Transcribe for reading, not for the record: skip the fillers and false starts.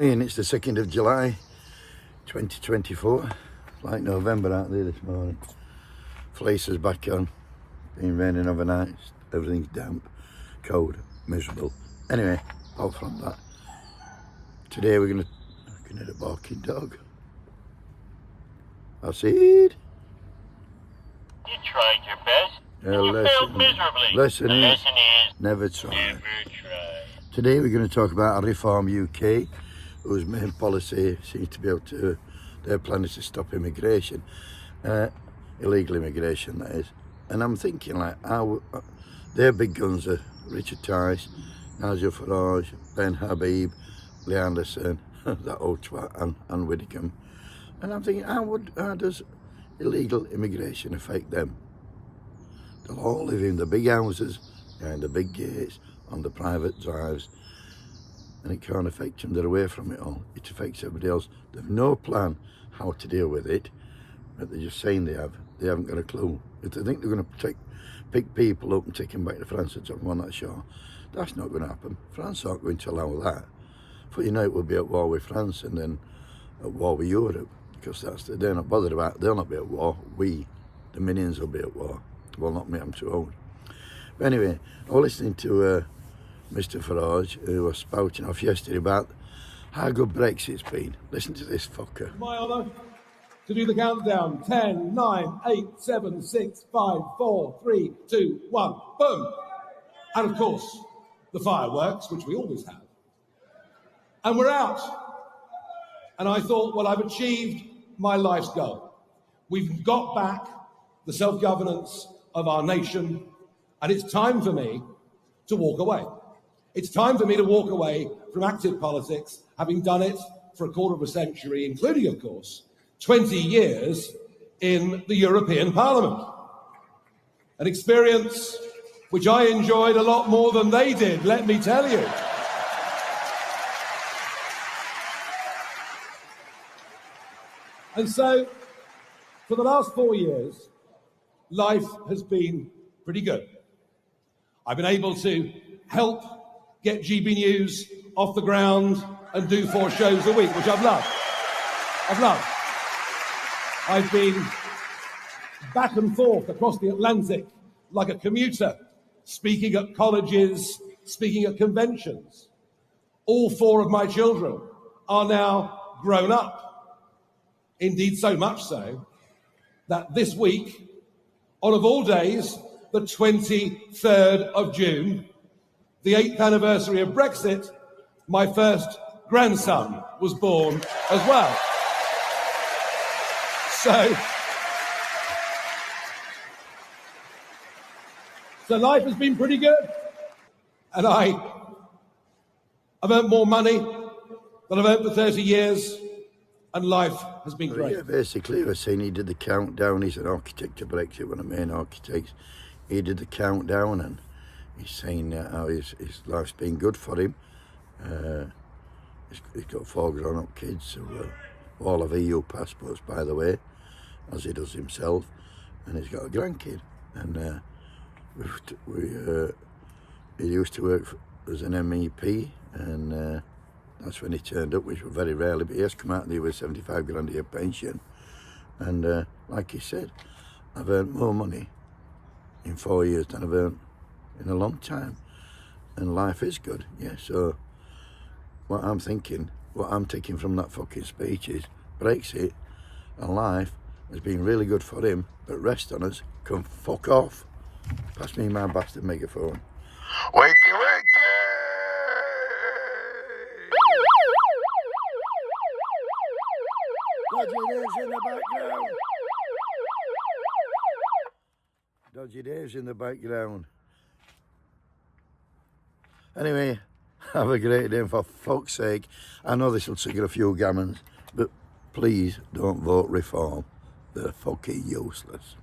And it's the 2nd of July 2024. It's like November out there this morning. Fleece is back on. Been raining overnight. Everything's damp, cold, miserable. Anyway, apart from that, today we're looking at a barking dog. I see it. You tried your best, and you failed miserably. Lesson the lesson is never try. never try. Today we're going to talk about Reform UK, whose main policy seems to be able to, their plan is to stop immigration, illegal immigration that is. And I'm thinking like, how their big guns are Richard Tice, Nigel Farage, Ben Habib, Lee Anderson, that old twat, and Widdicombe. And I'm thinking, how does illegal immigration affect them? They'll all live in the big houses, behind the big gates, on the private drives, and it can't affect them. They're away from it all. It affects everybody else. They've no plan how to deal with it, but they're just saying they have. They haven't got a clue. If they think they're going to pick people up and take them back to France and take them on that shore, that's not going to happen. France aren't going to allow that. For you know, it will be at war with France and then at war with Europe, because they're not bothered about it. They'll not be at war. We, the minions, will be at war. Well, not me, I'm too old. But anyway, I was listening to Mr. Farage, who was spouting off yesterday about how good Brexit's been. Listen to this fucker. My honour to do the countdown. 10, 9, 8, 7, 6, 5, 4, 3, 2, 1, boom. And of course, the fireworks, which we always have. And we're out. And I thought, well, I've achieved my life's goal. We've got back the self-governance of our nation, and it's time for me to walk away. It's time for me to walk away from active politics, having done it for a quarter of a century, including, of course, 20 years in the European Parliament. An experience which I enjoyed a lot more than they did, let me tell you. And so, for the last 4 years, life has been pretty good. I've been able to help get GB News off the ground and do 4 shows a week, which I've loved. I've been back and forth across the Atlantic like a commuter, speaking at colleges, speaking at conventions. All 4 of my children are now grown up. Indeed, so much so that this week, on of all days, the 23rd of June, the 8th anniversary of Brexit, my first grandson was born as well. So life has been pretty good. And I've earned more money than I've earned for 30 years. And life has been great. Yeah, basically, he was saying he did the countdown. He's an architect to Brexit, one of the main architects. He did the countdown, and he's saying how his life's been good for him. He's got 4 grown-up kids, who all have EU passports, by the way, as he does himself. And he's got a grandkid. And he used to work as an MEP, and that's when he turned up, which was very rarely, but he has come out there with 75 grand a year pension. And like he said, I've earned more money in 4 years than I've earned in a long time. And life is good, yeah. So what I'm taking from that fucking speech is Brexit and life has been really good for him, but rest on us can fuck off. Pass me my bastard megaphone. Wakey, wakey! Dodgy Dave's in the background. Anyway, have a great day, and for fuck's sake, I know this will trigger a few gammons, but please don't vote Reform. They're fucking useless.